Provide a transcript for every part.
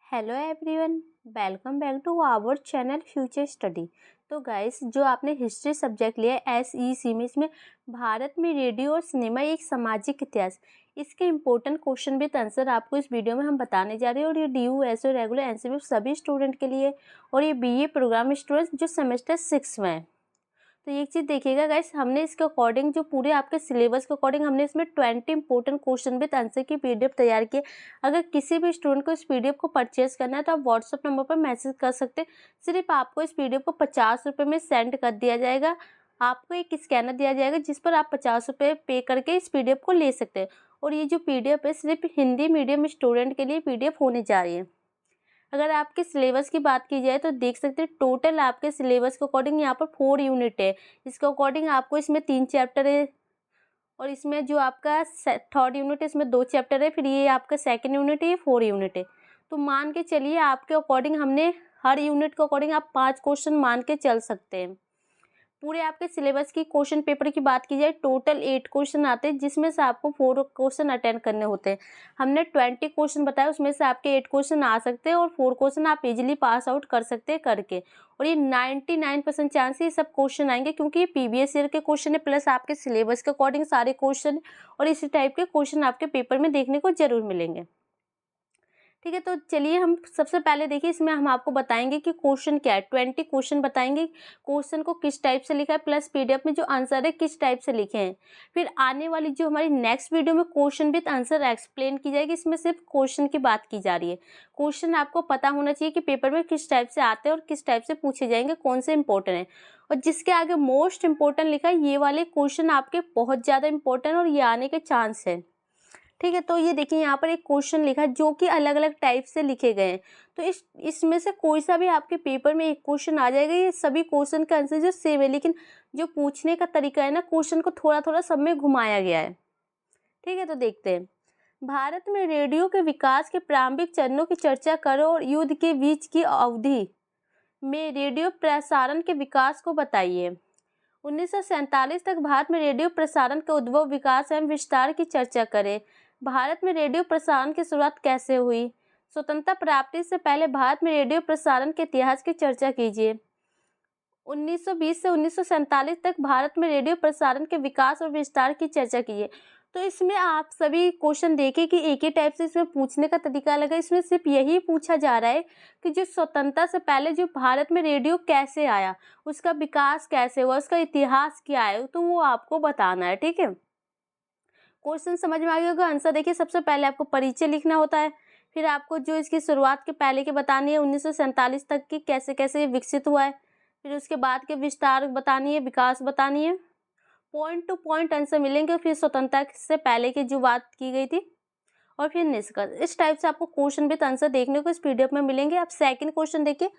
Hello everyone, welcome back to our channel future study. तो guys, जो आपने history subject लिया है SEC में, इसमें भारत में रेडियो और सिनेमा एक सामाजिक इतिहास, इसके इंपॉर्टेंट क्वेश्चन विद आंसर आपको इस वीडियो में हम बताने जा रहे हैं। और ये DU ऐसे रेगुलर एनसीबी सभी स्टूडेंट के लिए, और ये BA प्रोग्राम स्टूडेंट्स जो सेमेस्टर 6 में है। तो एक चीज़ देखिएगा गाइस, हमने इसके अकॉर्डिंग जो पूरे आपके सिलेबस के अकॉर्डिंग हमने इसमें 20 इंपॉर्टेंट क्वेश्चन विद आंसर की PDF तैयार की है। अगर किसी भी स्टूडेंट को इस PDF को परचेज करना है तो आप व्हाट्सअप नंबर पर मैसेज कर सकते हैं। सिर्फ आपको इस PDF को 50 रुपये में सेंड कर दिया जाएगा। आपको एक स्कैनर दिया जाएगा जिस पर आप 50 रुपये पे करके इस PDF को ले सकते हैं। और ये जो PDF है सिर्फ हिंदी मीडियम स्टूडेंट के लिए PDF होने जा रही है। अगर आपके सिलेबस की बात की जाए तो देख सकते हैं टोटल आपके सिलेबस के अकॉर्डिंग यहाँ पर 4 यूनिट है। इसके अकॉर्डिंग आपको इसमें 3 चैप्टर है, और इसमें जो आपका थर्ड यूनिट है इसमें 2 चैप्टर है। फिर ये आपका सेकंड यूनिट है, ये 4 यूनिट है। तो मान के चलिए आपके अकॉर्डिंग हमने हर यूनिट के अकॉर्डिंग आप 5 क्वेश्चन मान के चल सकते हैं। पूरे आपके सिलेबस की क्वेश्चन पेपर की बात की जाए टोटल 8 क्वेश्चन आते हैं, जिसमें से आपको 4 क्वेश्चन अटेंड करने होते हैं। हमने 20 क्वेश्चन बताया, उसमें से आपके 8 क्वेश्चन आ सकते हैं और 4 क्वेश्चन आप इजीली पास आउट कर सकते हैं करके। और ये 99% चांस ये सब क्वेश्चन आएंगे, क्योंकि ये प्रीवियस ईयर के क्वेश्चन है, प्लस आपके सिलेबस के अकॉर्डिंग सारे क्वेश्चन, और इसी टाइप के क्वेश्चन आपके पेपर में देखने को जरूर मिलेंगे। ठीक है, तो चलिए हम सबसे पहले देखिए, इसमें हम आपको बताएंगे कि क्वेश्चन क्या है। 20 क्वेश्चन बताएंगे, क्वेश्चन को किस टाइप से लिखा है, प्लस PDF में जो आंसर है किस टाइप से लिखे हैं। फिर आने वाली जो हमारी नेक्स्ट वीडियो में क्वेश्चन विद आंसर एक्सप्लेन की जाएगी, इसमें सिर्फ क्वेश्चन की बात की जा रही है। क्वेश्चन आपको पता होना चाहिए कि पेपर में किस टाइप से आते हैं और किस टाइप से पूछे जाएंगे, कौन से इंपॉर्टेंट है। और जिसके आगे मोस्ट इंपॉर्टेंट लिखा है, ये वाले क्वेश्चन आपके बहुत ज़्यादा इंपॉर्टेंट और ये आने के चांस है। ठीक है, तो ये देखिए यहाँ पर एक क्वेश्चन लिखा है जो कि अलग अलग टाइप से लिखे गए हैं। तो इसमें से कोई सा भी आपके पेपर में एक क्वेश्चन आ जाएगा। ये सभी क्वेश्चन का आंसर जो सेम है, लेकिन जो पूछने का तरीका है ना, क्वेश्चन को थोड़ा थोड़ा सब में घुमाया गया है। ठीक है, तो देखते हैं। भारत में रेडियो के विकास के प्रारंभिक चरणों की चर्चा करो और युद्ध के बीच की अवधि में रेडियो प्रसारण के विकास को बताइए। 1947 तक भारत में रेडियो प्रसारण के उद्भव, विकास एवं विस्तार की चर्चा करें। भारत में रेडियो प्रसारण की शुरुआत कैसे हुई? स्वतंत्रता प्राप्ति से पहले भारत में रेडियो प्रसारण के इतिहास की चर्चा कीजिए। 1920 से 1947 तक भारत में रेडियो प्रसारण के विकास और विस्तार की चर्चा कीजिए। तो इसमें आप सभी क्वेश्चन देखें कि एक ही टाइप से इसमें पूछने का तरीका अलग है। इसमें सिर्फ यही पूछा जा रहा है कि जो स्वतंत्रता से पहले जो भारत में रेडियो कैसे आया, उसका विकास कैसे हुआ, उसका इतिहास क्या है, तो वो आपको बताना है। ठीक है, क्वेश्चन समझ में आ गया होगा। आंसर देखिए, सबसे पहले आपको परिचय लिखना होता है। फिर आपको जो इसकी शुरुआत के पहले की बतानी है, 1947 तक की कैसे कैसे विकसित हुआ है। फिर उसके बाद के विस्तार बतानी है, विकास बतानी है। पॉइंट टू पॉइंट आंसर मिलेंगे। फिर स्वतंत्रता से पहले की जो बात की गई थी, और फिर निष्कर्ष। इस टाइप से आपको क्वेश्चन विद आंसर देखने को इस PDF में मिलेंगे। आप सेकंड क्वेश्चन देखिए,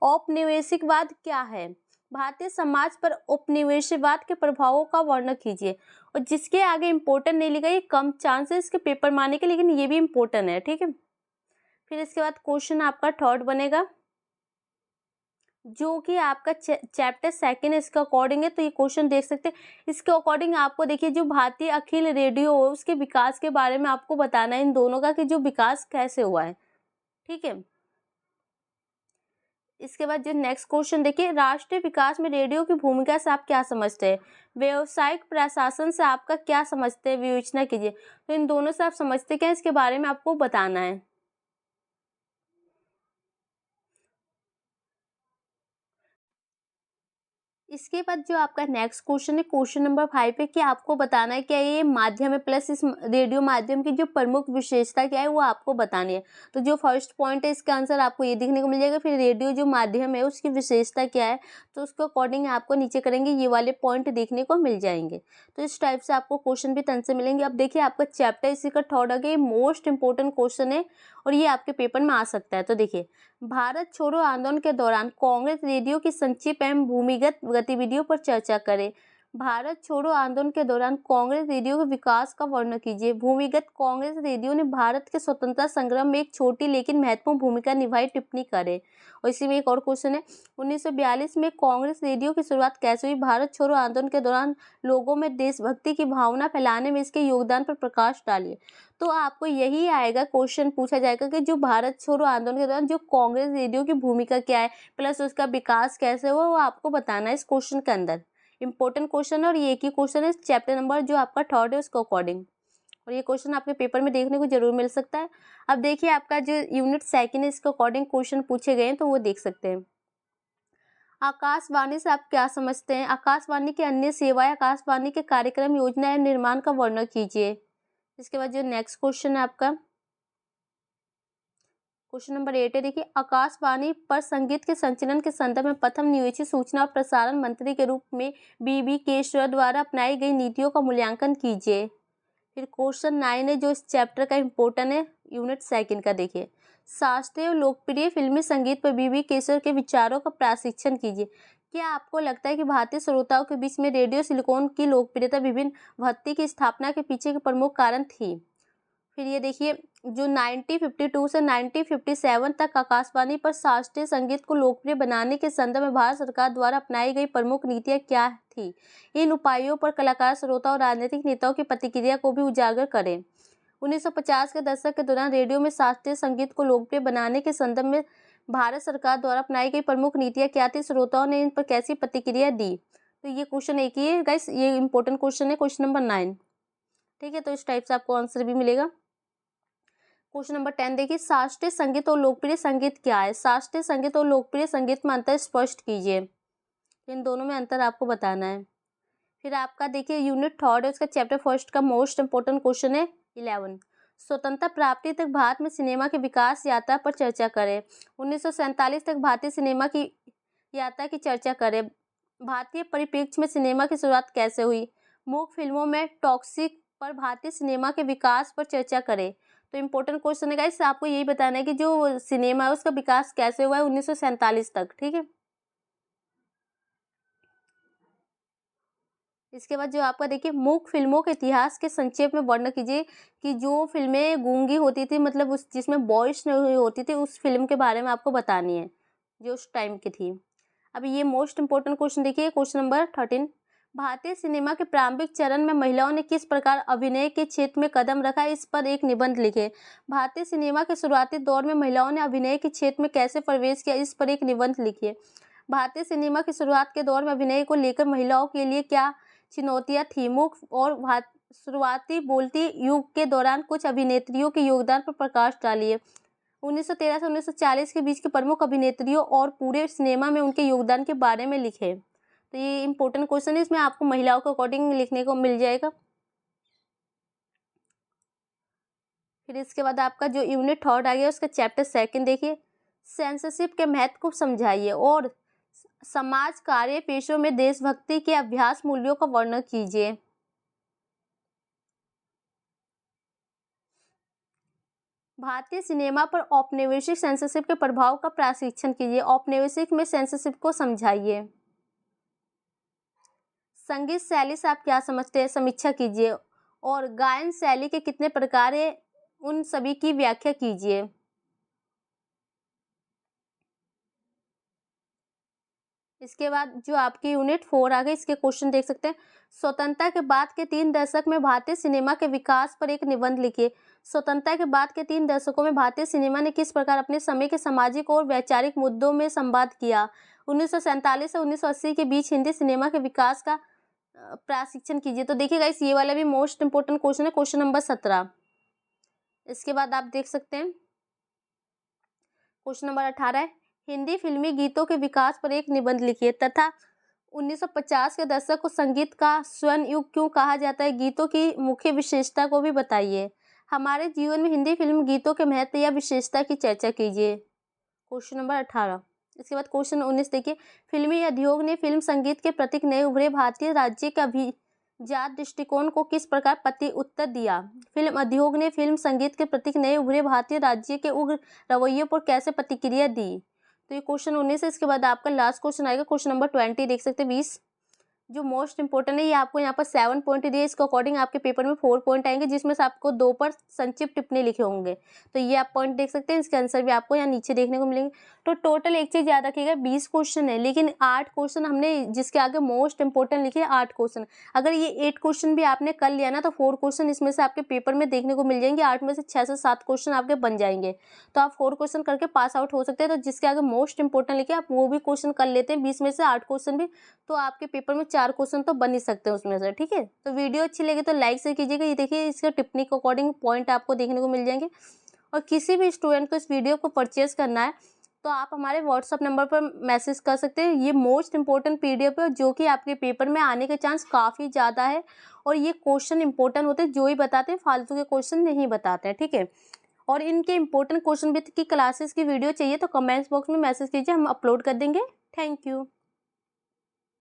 औपनिवेशिकवाद क्या है? भारतीय समाज पर औपनिवेशिकवाद के प्रभावों का वर्णन कीजिए। और जिसके आगे इंपॉर्टेंट नहीं लिखा, ये कम चांस है इसके पेपर में आने के, लेकिन ये भी इंपॉर्टेंट है। ठीक है, फिर इसके बाद क्वेश्चन आपका थर्ड बनेगा, जो कि आपका चैप्टर सेकंड है, इसके अकॉर्डिंग है। तो ये क्वेश्चन देख सकते हैं। इसके अकॉर्डिंग आपको देखिए, जो भारतीय अखिल रेडियो है उसके विकास के बारे में आपको बताना है, इन दोनों का कि जो विकास कैसे हुआ है। ठीक है, इसके बाद जो नेक्स्ट क्वेश्चन देखिए, राष्ट्रीय विकास में रेडियो की भूमिका से आप क्या समझते हैं? व्यावसायिक प्रशासन से आपका क्या समझते हैं, विवेचना कीजिए। तो इन दोनों से आप समझते क्या है, इसके बारे में आपको बताना है। इसके बाद जो आपका नेक्स्ट क्वेश्चन है, क्वेश्चन नंबर 5 है, कि आपको बताना है क्या ये माध्यम है, प्लस इस रेडियो माध्यम की जो प्रमुख विशेषता क्या है वो आपको बतानी है। तो जो फर्स्ट पॉइंट है, इसका आंसर आपको ये देखने को मिल जाएगा। फिर रेडियो जो माध्यम है उसकी विशेषता क्या है, तो उसके अकॉर्डिंग आपको नीचे करेंगे, ये वाले पॉइंट देखने को मिल जाएंगे। तो इस टाइप से आपको क्वेश्चन भी आंसर मिलेंगे। अब देखिए, आपका चैप्टर इसी का थर्ड है, मोस्ट इंपॉर्टेंट क्वेश्चन है और ये आपके पेपर में आ सकता है। तो देखिए, भारत छोड़ो आंदोलन के दौरान कांग्रेस रेडियो की संक्षिप्त एवं भूमिगत गतिविधियों पर चर्चा करें। भारत छोड़ो आंदोलन के दौरान कांग्रेस रेडियो के विकास का वर्णन कीजिए। भूमिगत कांग्रेस रेडियो ने भारत के स्वतंत्रता संग्राम में एक छोटी लेकिन महत्वपूर्ण भूमिका निभाई, टिप्पणी करें। और इसी में एक और क्वेश्चन है, 1942 में कांग्रेस रेडियो की शुरुआत कैसे हुई? भारत छोड़ो आंदोलन के दौरान लोगों में देशभक्ति की भावना फैलाने में इसके योगदान पर प्रकाश डालिए। तो आपको यही आएगा, क्वेश्चन पूछा जाएगा कि जो भारत छोड़ो आंदोलन के दौरान जो कांग्रेस रेडियो की भूमिका क्या है, प्लस उसका विकास कैसे हुआ, वो आपको बताना है इस क्वेश्चन के अंदर। इंपॉर्टेंट क्वेश्चन है और ये एक ही क्वेश्चन है चैप्टर नंबर जो आपका 3rd है उसके अकॉर्डिंग, और ये क्वेश्चन आपके पेपर में देखने को जरूर मिल सकता है। अब देखिए आपका जो यूनिट 2 है इसके अकॉर्डिंग क्वेश्चन पूछे गए हैं, तो वो देख सकते हैं। आकाशवाणी से आप क्या समझते हैं? आकाशवाणी की अन्य सेवाएं, आकाशवाणी के कार्यक्रम, योजना या निर्माण का वर्णन कीजिए। इसके बाद जो नेक्स्ट क्वेश्चन है आपका क्वेश्चन नंबर 8 है, देखिए आकाशवाणी पर संगीत के संचलन के संदर्भ में प्रथम नियोजित सूचना और प्रसारण मंत्री के रूप में बीबी केशवर द्वारा अपनाई गई नीतियों का मूल्यांकन कीजिए। फिर क्वेश्चन 9 है जो इस चैप्टर का इम्पोर्टेंट है, यूनिट 2 का, देखिए शास्त्रीय और लोकप्रिय फिल्मी संगीत पर बीबी केशवर के विचारों का प्रशिक्षण कीजिए। क्या आपको लगता है कि भारतीय श्रोताओं के बीच में रेडियो सिलिकॉन की लोकप्रियता विभिन्न भक्ति की स्थापना के पीछे के प्रमुख कारण थी? फिर ये देखिए जो 1952 से 1957 तक आकाशवाणी पर शास्त्रीय संगीत को लोकप्रिय बनाने के संदर्भ में भारत सरकार द्वारा अपनाई गई प्रमुख नीतियां क्या थी? इन उपायों पर कलाकार, श्रोता और राजनीतिक नेताओं की प्रतिक्रिया को भी उजागर करें। 1950 के दशक के दौरान रेडियो में शास्त्रीय संगीत को लोकप्रिय बनाने के संदर्भ में भारत सरकार द्वारा अपनाई गई प्रमुख नीतियां क्या थी? श्रोताओं ने इन पर कैसी प्रतिक्रिया दी? तो ये क्वेश्चन एक ही है गाइस, ये इंपॉर्टेंट क्वेश्चन है, क्वेश्चन नंबर 9। ठीक है, तो इस टाइप से आपको आंसर भी मिलेगा। क्वेश्चन नंबर 10 देखिए शास्त्रीय संगीत और लोकप्रिय संगीत क्या है? शास्त्रीय संगीत और लोकप्रिय संगीत में अंतर स्पष्ट कीजिए। इन दोनों में अंतर आपको बताना है। फिर आपका देखिए यूनिट 3rd है उसका चैप्टर 1 का मोस्ट इंपोर्टेंट क्वेश्चन है 11, स्वतंत्रता प्राप्ति तक भारत में सिनेमा के विकास यात्रा पर चर्चा करें। 1947 तक भारतीय सिनेमा की यात्रा की चर्चा करें। भारतीय परिप्रेक्ष्य में सिनेमा की शुरुआत कैसे हुई? मूक फिल्मों में टॉक्सिक पर भारतीय सिनेमा के विकास पर चर्चा करें। तो इम्पोर्टेंट क्वेश्चन है गाइस, आपको यही बताना है कि जो सिनेमा है उसका विकास कैसे हुआ है 1947 तक। ठीक है, इसके बाद जो आपका देखिए मूक फिल्मों के इतिहास के संक्षेप में वर्णन कीजिए कि जो फिल्में गूंगी होती थी, मतलब उस जिसमें वॉइस नहीं होती थी, उस फिल्म के बारे में आपको बतानी है जो उस टाइम की थी। अब ये मोस्ट इंपोर्टेंट क्वेश्चन देखिए क्वेश्चन नंबर 13, भारतीय सिनेमा के प्रारंभिक चरण में महिलाओं ने किस प्रकार अभिनय के क्षेत्र में कदम रखा, इस पर एक निबंध लिखे। भारतीय सिनेमा के शुरुआती दौर में महिलाओं ने अभिनय के क्षेत्र में कैसे प्रवेश किया, इस पर एक निबंध लिखिए। भारतीय सिनेमा की शुरुआत के दौर में अभिनय को लेकर महिलाओं के लिए क्या चुनौतियां थी? मूक और शुरुआती बोलती युग के दौरान कुछ अभिनेत्रियों के योगदान पर प्रकाश डालिए। 1913 से 1940 के बीच की प्रमुख अभिनेत्रियों और पूरे सिनेमा में उनके योगदान के बारे में लिखे। तो ये इंपॉर्टेंट क्वेश्चन है, इसमें आपको महिलाओं के अकॉर्डिंग लिखने को मिल जाएगा। फिर इसके बाद आपका जो यूनिट 3rd आ गया उसका चैप्टर 2 देखिए, सेंसरशिप के महत्व को समझाइए और समाज कार्य पेशों में देशभक्ति के अभ्यास मूल्यों का वर्णन कीजिए। भारतीय सिनेमा पर औपनिवेशिक सेंसरशिप के प्रभाव का प्रशिक्षण कीजिए। औपनिवेशिक में सेंसरशिप को समझाइए। संगीत शैली से आप क्या समझते हैं, समीक्षा कीजिए। और गायन शैली के कितने प्रकार हैं, उन सभी की व्याख्या कीजिए। इसके बाद जो आपकी यूनिट 4 आ गई, इसके क्वेश्चन देख सकते हैं। स्वतंत्रता के बाद के 3 दशक में भारतीय सिनेमा के विकास पर एक निबंध लिखिए। स्वतंत्रता के बाद के 3 दशकों में भारतीय सिनेमा ने किस प्रकार अपने समय के सामाजिक और वैचारिक मुद्दों में संवाद किया। 1947 से 1980 के बीच हिंदी सिनेमा के विकास का प्रशिक्षण कीजिए। तो देखिए गाइस, ये वाला भी मोस्ट इंपोर्टेंट क्वेश्चन है, क्वेश्चन नंबर 17। इसके बाद आप देख सकते हैं क्वेश्चन नंबर 18 है, हिंदी फिल्मी गीतों के विकास पर एक निबंध लिखिए तथा 1950 के दशक को संगीत का स्वर्ण युग क्यों कहा जाता है, गीतों की मुख्य विशेषता को भी बताइए। हमारे जीवन में हिंदी फिल्म गीतों के महत्व या विशेषता की चर्चा कीजिए। Question number 18। इसके बाद क्वेश्चन 19 देखिए, फिल्मी उद्योग ने फिल्म संगीत के प्रतीक नए उभरे भारतीय राज्य के अभिजात दृष्टिकोण को किस प्रकार प्रति उत्तर दिया। फिल्म उद्योग ने फिल्म संगीत के प्रतीक नए उभरे भारतीय राज्य के उग्र रवैये पर कैसे प्रतिक्रिया दी। तो ये क्वेश्चन 19 है। इसके बाद आपका लास्ट क्वेश्चन आएगा क्वेश्चन नंबर 20, देख सकते हैं 20। जो मोस्ट इंपॉर्टेंट है ये आपको यहाँ पर 7 पॉइंट दिए, इसके अकॉर्डिंग आपके पेपर में 4 पॉइंट आएंगे, जिसमें से आपको 2 पर संक्षिप्त टिप्पणी लिखे होंगे। तो ये आप पॉइंट देख सकते हैं, इसके आंसर भी आपको यहाँ नीचे देखने को मिलेंगे। तो टोटल एक चीज़ याद रखिएगा 20 क्वेश्चन है, लेकिन 8 क्वेश्चन हमने जिसके आगे मोस्ट इंपॉर्टेंट लिखे 8 क्वेश्चन। अगर ये 8 क्वेश्चन भी आपने कर लिया ना तो 4 क्वेश्चन इसमें से आपके पेपर में देखने को मिल जाएंगे, 8 में से 6 से 7 क्वेश्चन आपके बन जाएंगे। तो आप 4 क्वेश्चन करके पास आउट हो सकते हैं। तो जिसके आगे मोस्ट इंपॉर्टेंट लिखे आप वो भी क्वेश्चन कर लेते हैं, 20 में से 8 क्वेश्चन भी, तो आपके पेपर में 4 क्वेश्चन तो बन ही सकते हैं उसमें से। ठीक है, तो वीडियो अच्छी लगी तो लाइक से कीजिएगा। ये देखिए इसके टिप्पणी के अकॉर्डिंग पॉइंट आपको देखने को मिल जाएंगे। और किसी भी स्टूडेंट को इस वीडियो को परचेज करना है तो आप हमारे व्हाट्सअप नंबर पर मैसेज कर सकते हैं। ये मोस्ट इंपॉर्टेंट पीडीएफ है जो कि आपके पेपर में आने के चांस काफ़ी ज़्यादा है, और ये क्वेश्चन इंपॉर्टेंट होते हैं, जो ही बताते हैं, फालतू के क्वेश्चन नहीं बताते हैं। ठीक है, और इनके इंपॉर्टेंट क्वेश्चन विद की क्लासेस की वीडियो चाहिए तो कमेंट्स बॉक्स में मैसेज कीजिए, हम अपलोड कर देंगे। Thank you.